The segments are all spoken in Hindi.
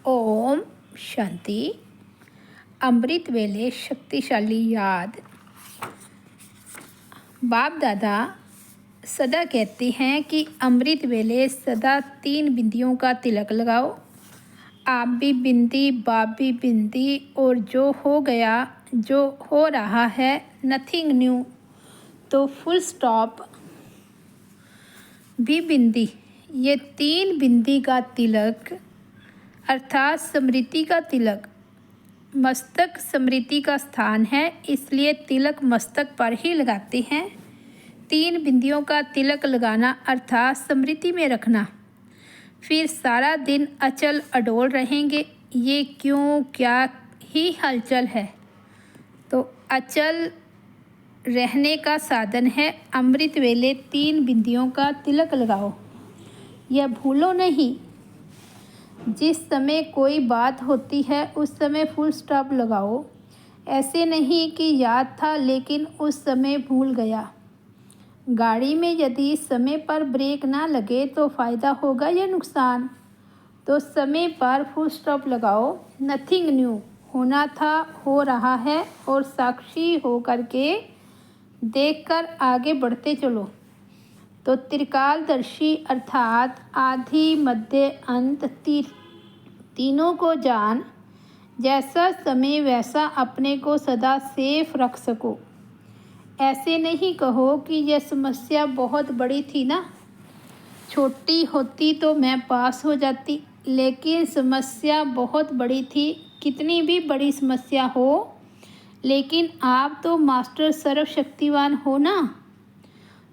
ओम शांति। अमृत वेले शक्तिशाली याद। बाप दादा सदा कहते हैं कि अमृत वेले सदा 3 बिंदियों का तिलक लगाओ। आप भी बिंदी, बाप भी बिंदी, और जो हो गया, जो हो रहा है, नथिंग न्यू, तो फुल स्टॉप भी बिंदी। ये 3 बिंदी का तिलक अर्थात स्मृति का तिलक। मस्तक स्मृति का स्थान है, इसलिए तिलक मस्तक पर ही लगाते हैं। 3 बिंदियों का तिलक लगाना अर्थात स्मृति में रखना, फिर सारा दिन अचल अडोल रहेंगे। ये क्यों, क्या ही हलचल है, तो अचल रहने का साधन है। अमृत वेले 3 बिंदियों का तिलक लगाओ, यह भूलो नहीं। जिस समय कोई बात होती है उस समय फुल स्टॉप लगाओ। ऐसे नहीं कि याद था लेकिन उस समय भूल गया। गाड़ी में यदि समय पर ब्रेक ना लगे तो फ़ायदा होगा या नुकसान, तो समय पर फुल स्टॉप लगाओ। नथिंग न्यू, होना था, हो रहा है, और साक्षी हो करके देखकर आगे बढ़ते चलो। तो त्रिकालदर्शी अर्थात आदि, मध्य, अंत, तीनों को जान। जैसा समय वैसा अपने को सदा सेफ रख सको। ऐसे नहीं कहो कि यह समस्या बहुत बड़ी थी ना, छोटी होती तो मैं पास हो जाती, लेकिन समस्या बहुत बड़ी थी। कितनी भी बड़ी समस्या हो, लेकिन आप तो मास्टर सर्वशक्तिवान हो ना,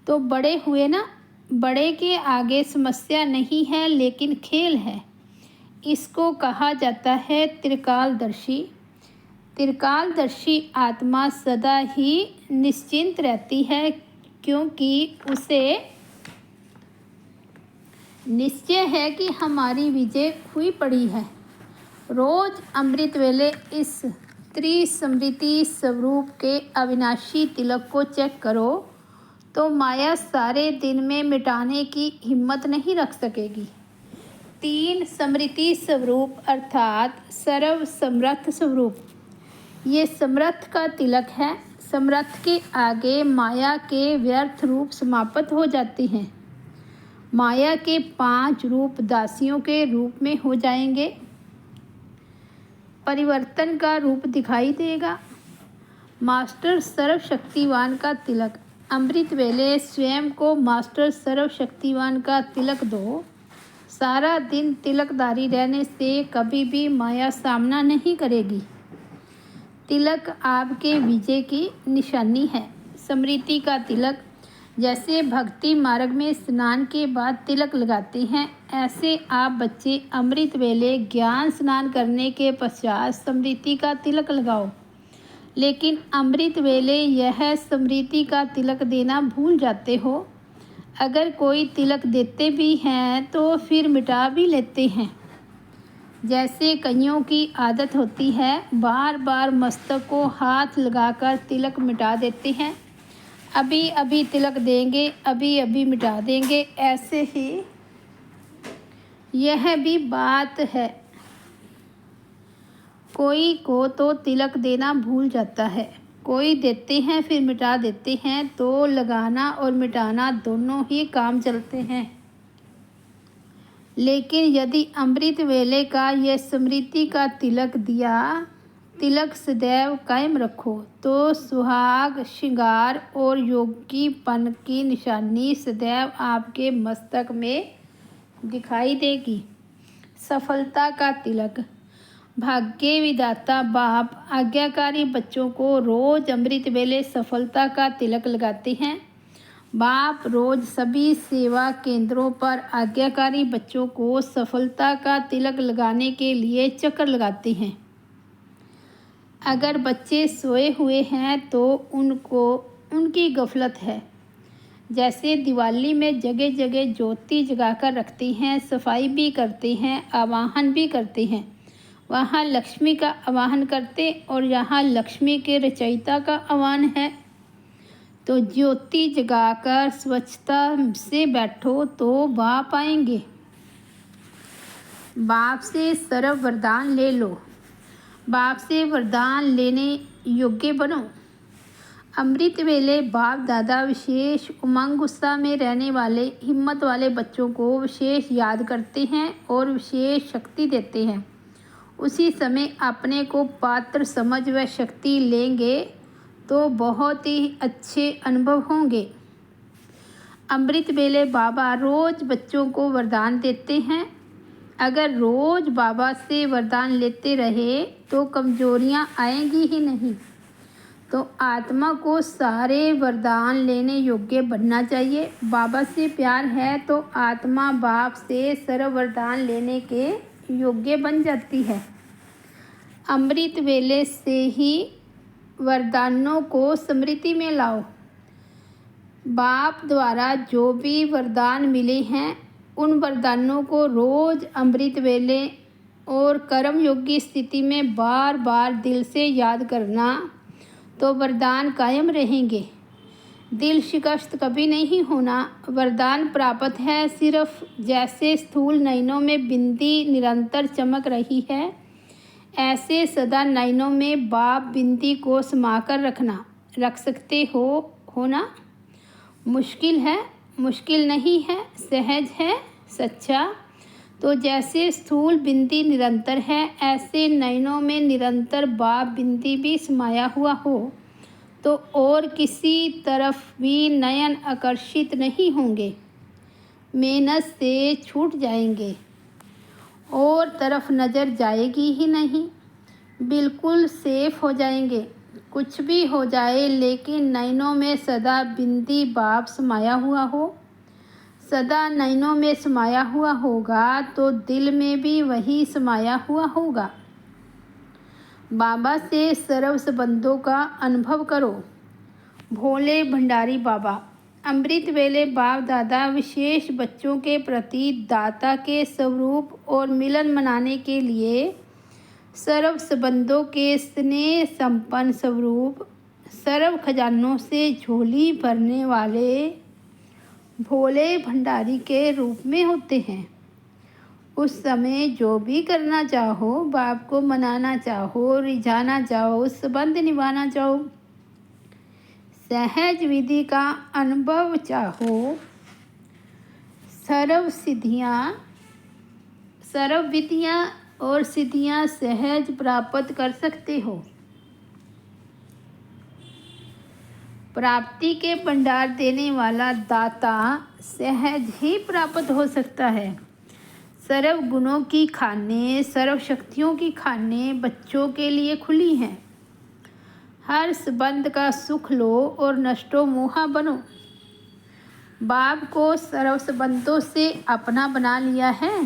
तो बड़े हुए ना। बड़े के आगे समस्या नहीं है लेकिन खेल है। इसको कहा जाता है त्रिकालदर्शी। त्रिकालदर्शी आत्मा सदा ही निश्चिंत रहती है, क्योंकि उसे निश्चय है कि हमारी विजय हुई पड़ी है। रोज अमृत वेले इस त्रिस्मृति स्वरूप के अविनाशी तिलक को चेक करो, तो माया सारे दिन में मिटाने की हिम्मत नहीं रख सकेगी। 3 स्मृति स्वरूप अर्थात सर्व समर्थ स्वरूप, ये समर्थ का तिलक है। समर्थ के आगे माया के व्यर्थ रूप समाप्त हो जाते हैं। माया के 5 रूप दासियों के रूप में हो जाएंगे। परिवर्तन का रूप दिखाई देगा। मास्टर सर्वशक्तिवान का तिलक। अमृत वेले स्वयं को मास्टर सर्वशक्तिवान का तिलक दो। सारा दिन तिलकधारी रहने से कभी भी माया सामना नहीं करेगी। तिलक आपके विजय की निशानी है। स्मृति का तिलक, जैसे भक्ति मार्ग में स्नान के बाद तिलक लगाते हैं, ऐसे आप बच्चे अमृत वेले ज्ञान स्नान करने के पश्चात स्मृति का तिलक लगाओ। लेकिन अमृत वेले यह स्मृति का तिलक देना भूल जाते हो। अगर कोई तिलक देते भी हैं तो फिर मिटा भी लेते हैं। जैसे कईयों की आदत होती है, बार बार मस्तक को हाथ लगाकर तिलक मिटा देते हैं। अभी अभी तिलक देंगे, अभी अभी मिटा देंगे। ऐसे ही यह भी बात है। कोई को तो तिलक देना भूल जाता है, कोई देते हैं फिर मिटा देते हैं, तो लगाना और मिटाना दोनों ही काम चलते हैं। लेकिन यदि अमृत वेले का यह स्मृति का तिलक दिया, तिलक सदैव कायम रखो, तो सुहाग, श्रृंगार और योगीपन की निशानी सदैव आपके मस्तक में दिखाई देगी। सफलता का तिलक। भाग्य विधाता बाप आज्ञाकारी बच्चों को रोज अमृत वेले सफलता का तिलक लगाते हैं। बाप रोज सभी सेवा केंद्रों पर आज्ञाकारी बच्चों को सफलता का तिलक लगाने के लिए चक्कर लगाते हैं। अगर बच्चे सोए हुए हैं तो उनकी गफलत है। जैसे दिवाली में जगह जगह ज्योति जगाकर रखते हैं, सफाई भी करते हैं, आवाहन भी करते हैं। वहाँ लक्ष्मी का आवाहन करते और यहाँ लक्ष्मी के रचयिता का आह्वान है। तो ज्योति जगाकर स्वच्छता से बैठो तो बाप आएंगे। बाप से सर्व वरदान ले लो। बाप से वरदान लेने योग्य बनो। अमृत वेले बाप दादा विशेष उमंग उत्साह में रहने वाले हिम्मत वाले बच्चों को विशेष याद करते हैं और विशेष शक्ति देते हैं। उसी समय अपने को पात्र समझ व शक्ति लेंगे तो बहुत ही अच्छे अनुभव होंगे। अमृत वेले बाबा रोज़ बच्चों को वरदान देते हैं। अगर रोज़ बाबा से वरदान लेते रहे तो कमजोरियां आएंगी ही नहीं। तो आत्मा को सारे वरदान लेने योग्य बनना चाहिए। बाबा से प्यार है तो आत्मा बाप से सर्व वरदान लेने के योग्य बन जाती है। अमृत वेले से ही वरदानों को स्मृति में लाओ। बाप द्वारा जो भी वरदान मिले हैं उन वरदानों को रोज़ अमृत वेले और कर्म योगी स्थिति में बार बार दिल से याद करना तो वरदान कायम रहेंगे। दिल शिकस्त कभी नहीं होना। वरदान प्राप्त है सिर्फ जैसे स्थूल नयनों में बिंदी निरंतर चमक रही है, ऐसे सदा नयनों में बाप बिंदी को समाकर रख सकते हो ना। मुश्किल है, मुश्किल नहीं है, सहज है, सच्चा। तो जैसे स्थूल बिंदी निरंतर है, ऐसे नयनों में निरंतर बाप बिंदी भी समाया हुआ हो तो और किसी तरफ भी नयन आकर्षित नहीं होंगे, मेहनत से छूट जाएंगे और तरफ नज़र जाएगी ही नहीं, बिल्कुल सेफ हो जाएंगे। कुछ भी हो जाए लेकिन नयनों में सदा बिंदी बाप समाया हुआ हो। सदा नयनों में समाया हुआ होगा तो दिल में भी वही समाया हुआ होगा। बाबा से सर्व संबंधों का अनुभव करो। भोले भंडारी बाबा। अमृत वेले बाप दादा विशेष बच्चों के प्रति दाता के स्वरूप और मिलन मनाने के लिए सर्व संबंधों के स्नेह संपन्न स्वरूप सर्व खजानों से झोली भरने वाले भोले भंडारी के रूप में होते हैं। उस समय जो भी करना चाहो, बाप को मनाना चाहो, रिझाना चाहो, संबंध निभाना चाहो, सहज विधि का अनुभव चाहो, सर्व विधियाँ और सिद्धियाँ सहज प्राप्त कर सकते हो। प्राप्ति के भंडार देने वाला दाता सहज ही प्राप्त हो सकता है। सर्व गुणों की खाने, सर्व शक्तियों की खाने बच्चों के लिए खुली हैं। हर संबंध का सुख लो और नष्टो मोहा बनो। बाप को सर्व संबंधों से अपना बना लिया है।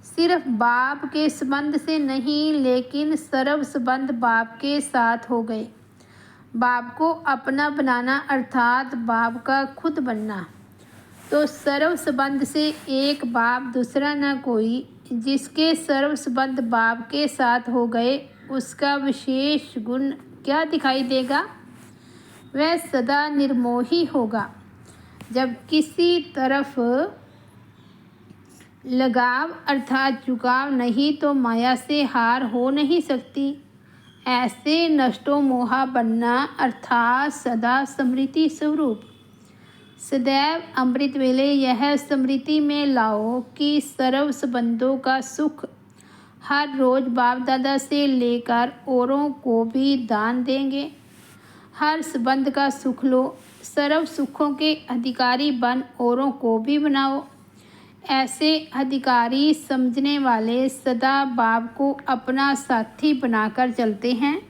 सिर्फ बाप के संबंध से नहीं, लेकिन सर्व संबंध बाप के साथ हो गए। बाप को अपना बनाना अर्थात बाप का खुद बनना। तो सर्व संबंध से एक बाप दूसरा न कोई। जिसके सर्व संबंध बाप के साथ हो गए उसका विशेष गुण क्या दिखाई देगा? वह सदा निर्मोही होगा। जब किसी तरफ लगाव अर्थात झुकाव नहीं तो माया से हार हो नहीं सकती। ऐसे नष्टो मोहा बनना अर्थात सदा स्मृति स्वरूप। सदैव अमृत वेले यह स्मृति में लाओ कि सर्व संबंधों का सुख हर रोज़ बाप दादा से लेकर औरों को भी दान देंगे। हर संबंध का सुख लो, सर्व सुखों के अधिकारी बन औरों को भी बनाओ। ऐसे अधिकारी समझने वाले सदा बाप को अपना साथी बनाकर चलते हैं।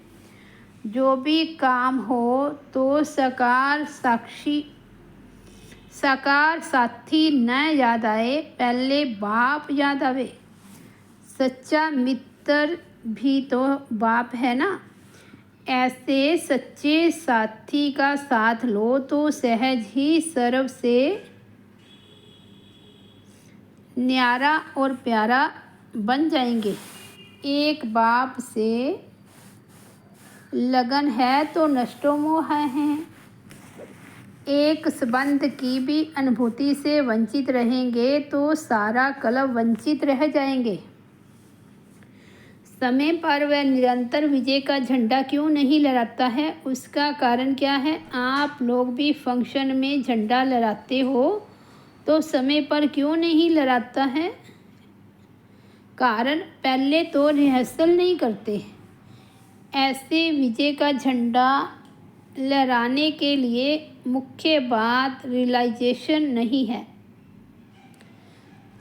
जो भी काम हो तो साकार साथी न याद आए, पहले बाप याद आवे। सच्चा मित्र भी तो बाप है ना। ऐसे सच्चे साथी का साथ लो तो सहज ही सर्व से न्यारा और प्यारा बन जाएंगे। एक बाप से लगन है तो नष्टो मोह है। एक संबंध की भी अनुभूति से वंचित रहेंगे तो सारा कल्प वंचित रह जाएंगे। समय पर वह निरंतर विजय का झंडा क्यों नहीं लहराता है? उसका कारण क्या है? आप लोग भी फंक्शन में झंडा लहराते हो तो समय पर क्यों नहीं लहराता है? कारण पहले तो रिहर्सल नहीं करते। ऐसे विजय का झंडा लहराने के लिए मुख्य बात रियलाइजेशन नहीं है।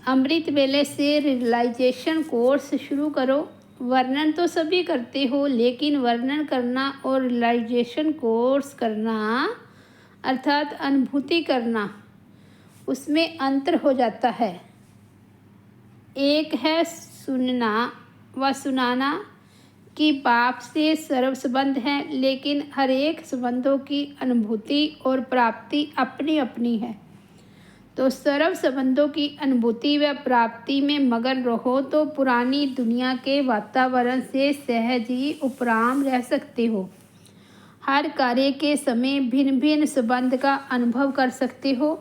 अमृत वेले से रियलाइजेशन कोर्स शुरू करो। वर्णन तो सभी करते हो, लेकिन वर्णन करना और रियलाइजेशन कोर्स करना अर्थात अनुभूति करना, उसमें अंतर हो जाता है। एक है सुनना व सुनाना कि बाप से सर्व संबंध है, लेकिन हर एक संबंधों की अनुभूति और प्राप्ति अपनी अपनी है। तो सर्व संबंधों की अनुभूति व प्राप्ति में मगन रहो तो पुरानी दुनिया के वातावरण से सहज ही उपराम रह सकते हो। हर कार्य के समय भिन्न भिन्न संबंध का अनुभव कर सकते हो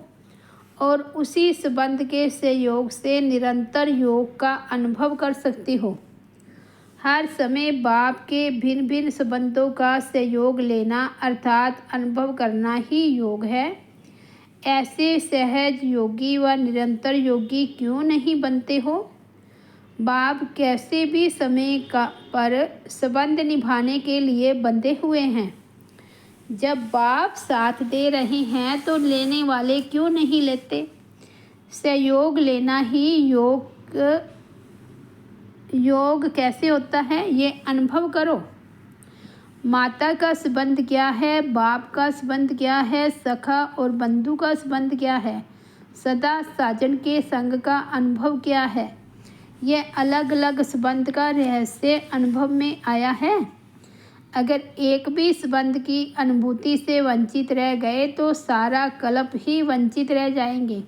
और उसी संबंध के सहयोग से निरंतर योग का अनुभव कर सकते हो। हर समय बाप के भिन्न भिन्न संबंधों का सहयोग लेना अर्थात अनुभव करना ही योग है। ऐसे सहज योगी व निरंतर योगी क्यों नहीं बनते हो? बाप कैसे भी समय पर संबंध निभाने के लिए बंधे हुए हैं। जब बाप साथ दे रहे हैं तो लेने वाले क्यों नहीं लेते? सहयोग लेना ही योग कैसे होता है, ये अनुभव करो। माता का संबंध क्या है, बाप का संबंध क्या है, सखा और बंधु का संबंध क्या है, सदा साजन के संग का अनुभव क्या है, यह अलग अलग संबंध का रहस्य अनुभव में आया है। अगर एक भी संबंध की अनुभूति से वंचित रह गए तो सारा कल्प ही वंचित रह जाएंगे,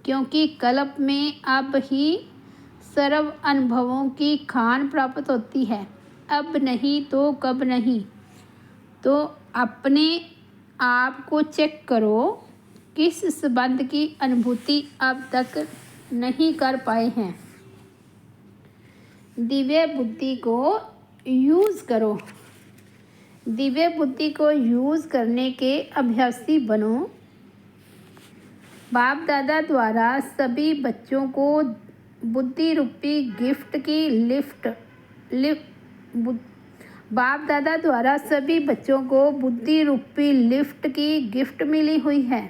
क्योंकि कल्प में अब ही सर्व अनुभवों की खान प्राप्त होती है। अब नहीं तो कब नहीं। तो अपने आप को चेक करो, किस संबंध की अनुभूति अब तक नहीं कर पाए हैं। दिव्य बुद्धि को यूज़ करो। दिव्य बुद्धि को यूज़ करने के अभ्यासी बनो। बाप दादा द्वारा सभी बच्चों को बुद्धि रूपी गिफ्ट की बाप दादा द्वारा सभी बच्चों को बुद्धि रूपी लिफ्ट की गिफ्ट मिली हुई है।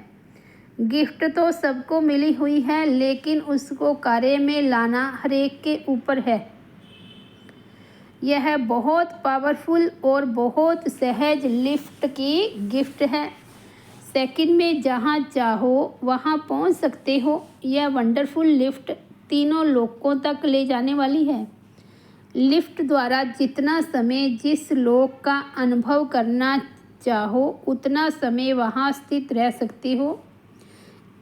गिफ्ट तो सबको मिली हुई है, लेकिन उसको कार्य में लाना हर एक के ऊपर है। यह बहुत पावरफुल और बहुत सहज लिफ्ट की गिफ्ट है। सेकंड में जहाँ चाहो वहाँ पहुँच सकते हो। यह वंडरफुल लिफ्ट तीनों लोकों तक ले जाने वाली है। लिफ्ट द्वारा जितना समय जिस लोक का अनुभव करना चाहो उतना समय वहाँ स्थित रह सकते हो।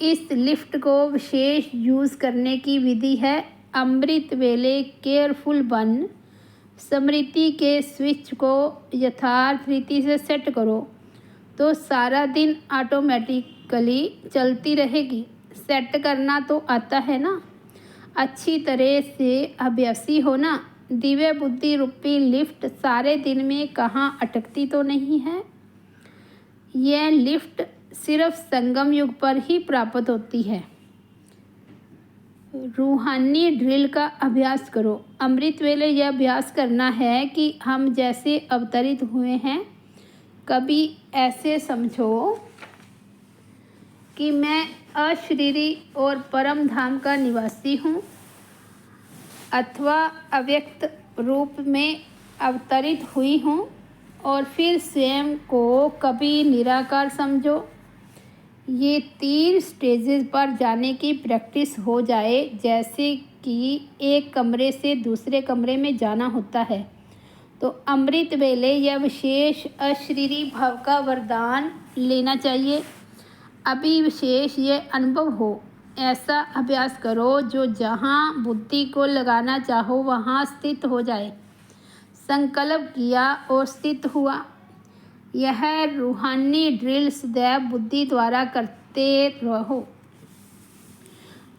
इस लिफ्ट को विशेष यूज़ करने की विधि है। अमृत वेले केयरफुल बन। स्मृति के स्विच को यथार्थ रीति से सेट करो तो सारा दिन ऑटोमेटिकली चलती रहेगी। सेट करना तो आता है ना, अच्छी तरह से अभ्यासी हो ना। दिव्य बुद्धि रूपी लिफ्ट सारे दिन में कहाँ अटकती तो नहीं है। यह लिफ्ट सिर्फ संगम युग पर ही प्राप्त होती है। रूहानी ड्रिल का अभ्यास करो। अमृत वेले यह अभ्यास करना है कि हम जैसे अवतरित हुए हैं, कभी ऐसे समझो कि मैं अशरीरी और परम धाम का निवासी हूँ, अथवा अव्यक्त रूप में अवतरित हुई हूँ, और फिर स्वयं को कभी निराकार समझो। ये 3 स्टेजेस पर जाने की प्रैक्टिस हो जाए, जैसे कि एक कमरे से दूसरे कमरे में जाना होता है। तो अमृत वेले यह विशेष अशरीरी भाव का वरदान लेना चाहिए। अभी विशेष ये अनुभव हो, ऐसा अभ्यास करो जो जहाँ बुद्धि को लगाना चाहो वहाँ स्थित हो जाए। संकल्प किया और स्थित हुआ। यह रूहानी ड्रिल सदैव बुद्धि द्वारा करते रहो।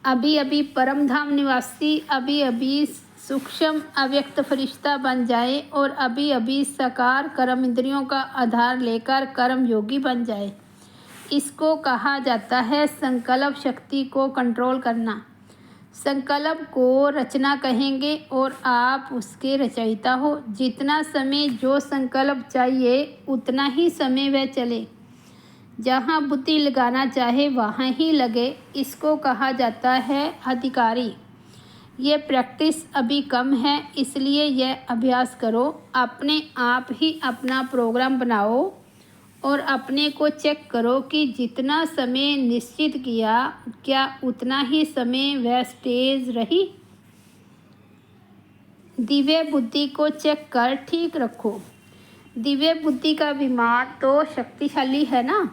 अभी अभी परम धाम निवासी, अभी अभी सूक्ष्म अव्यक्त फरिश्ता बन जाए और अभी अभी साकार कर्म इंद्रियों का आधार लेकर कर्म योगी बन जाए। इसको कहा जाता है संकल्प शक्ति को कंट्रोल करना। संकल्प को रचना कहेंगे और आप उसके रचयिता हो। जितना समय जो संकल्प चाहिए उतना ही समय वह चले। जहाँ बुद्धि लगाना चाहे वहाँ ही लगे। इसको कहा जाता है अधिकारी। ये प्रैक्टिस अभी कम है, इसलिए यह अभ्यास करो। अपने आप ही अपना प्रोग्राम बनाओ और अपने को चेक करो कि जितना समय निश्चित किया क्या उतना ही समय वेस्टेज रही। दिव्य बुद्धि को चेक कर ठीक रखो। दिव्य बुद्धि का विमान तो शक्तिशाली है ना,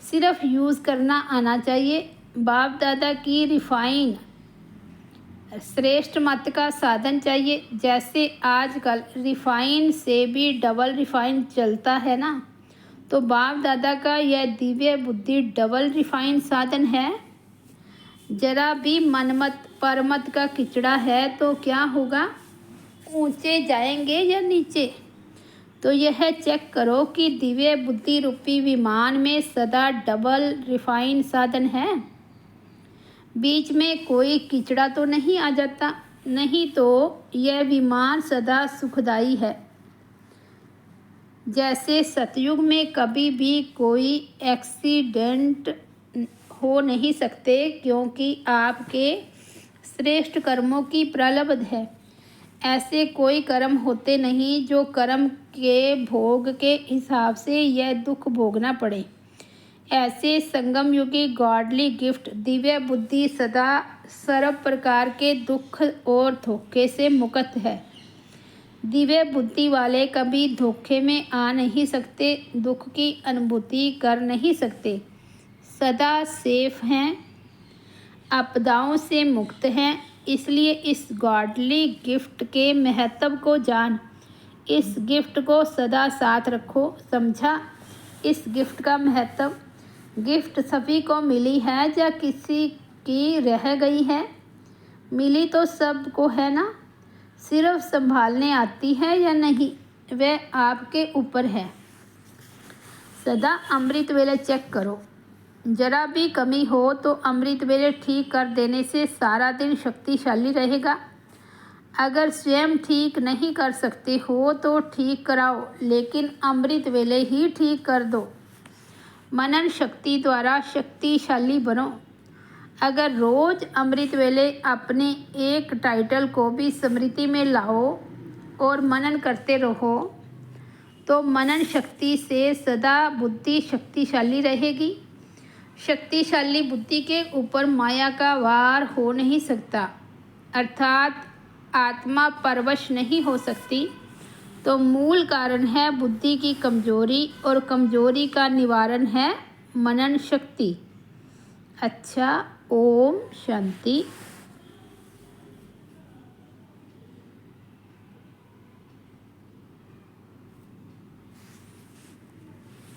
सिर्फ यूज़ करना आना चाहिए। बाप दादा की रिफाइन श्रेष्ठ मत का साधन चाहिए। जैसे आजकल रिफाइन से भी डबल रिफाइन चलता है ना, तो बाप दादा का यह दिव्य बुद्धि डबल रिफाइन साधन है। जरा भी मनमत परमत का किचड़ा है तो क्या होगा, ऊंचे जाएंगे या नीचे। तो यह चेक करो कि दिव्य बुद्धि रूपी विमान में सदा डबल रिफाइन साधन है। बीच में कोई किचड़ा तो नहीं आ जाता, नहीं तो यह विमान सदा सुखदाई है। जैसे सतयुग में कभी भी कोई एक्सीडेंट हो नहीं सकते, क्योंकि आपके श्रेष्ठ कर्मों की प्रलब्ध है। ऐसे कोई कर्म होते नहीं जो कर्म के भोग के हिसाब से यह दुख भोगना पड़े। ऐसे संगम युगी गॉडली गिफ्ट दिव्य बुद्धि सदा सर्व प्रकार के दुख और धोखे से मुक्त है। दिव्य बुद्धि वाले कभी धोखे में आ नहीं सकते, दुख की अनुभूति कर नहीं सकते, सदा सेफ हैं, आपदाओं से मुक्त हैं। इसलिए इस गॉडली गिफ्ट के महत्व को जान, इस गिफ्ट को सदा साथ रखो। समझा इस गिफ्ट का महत्व? गिफ्ट सभी को मिली है या किसी की रह गई है? मिली तो सबको है ना, सिर्फ संभालने आती है या नहीं वह आपके ऊपर है। सदा अमृत वेले चेक करो। जरा भी कमी हो तो अमृत वेले ठीक कर देने से सारा दिन शक्तिशाली रहेगा। अगर स्वयं ठीक नहीं कर सकते हो तो ठीक कराओ, लेकिन अमृत वेले ही ठीक कर दो। मनन शक्ति द्वारा शक्तिशाली बनो। अगर रोज़ अमृत वेले अपने एक टाइटल को भी स्मृति में लाओ और मनन करते रहो तो मनन शक्ति से सदा बुद्धि शक्तिशाली रहेगी। शक्तिशाली बुद्धि के ऊपर माया का वार हो नहीं सकता, अर्थात आत्मा परवश नहीं हो सकती। तो मूल कारण है बुद्धि की कमजोरी, और कमजोरी का निवारण है मनन शक्ति। अच्छा, ओम शांति।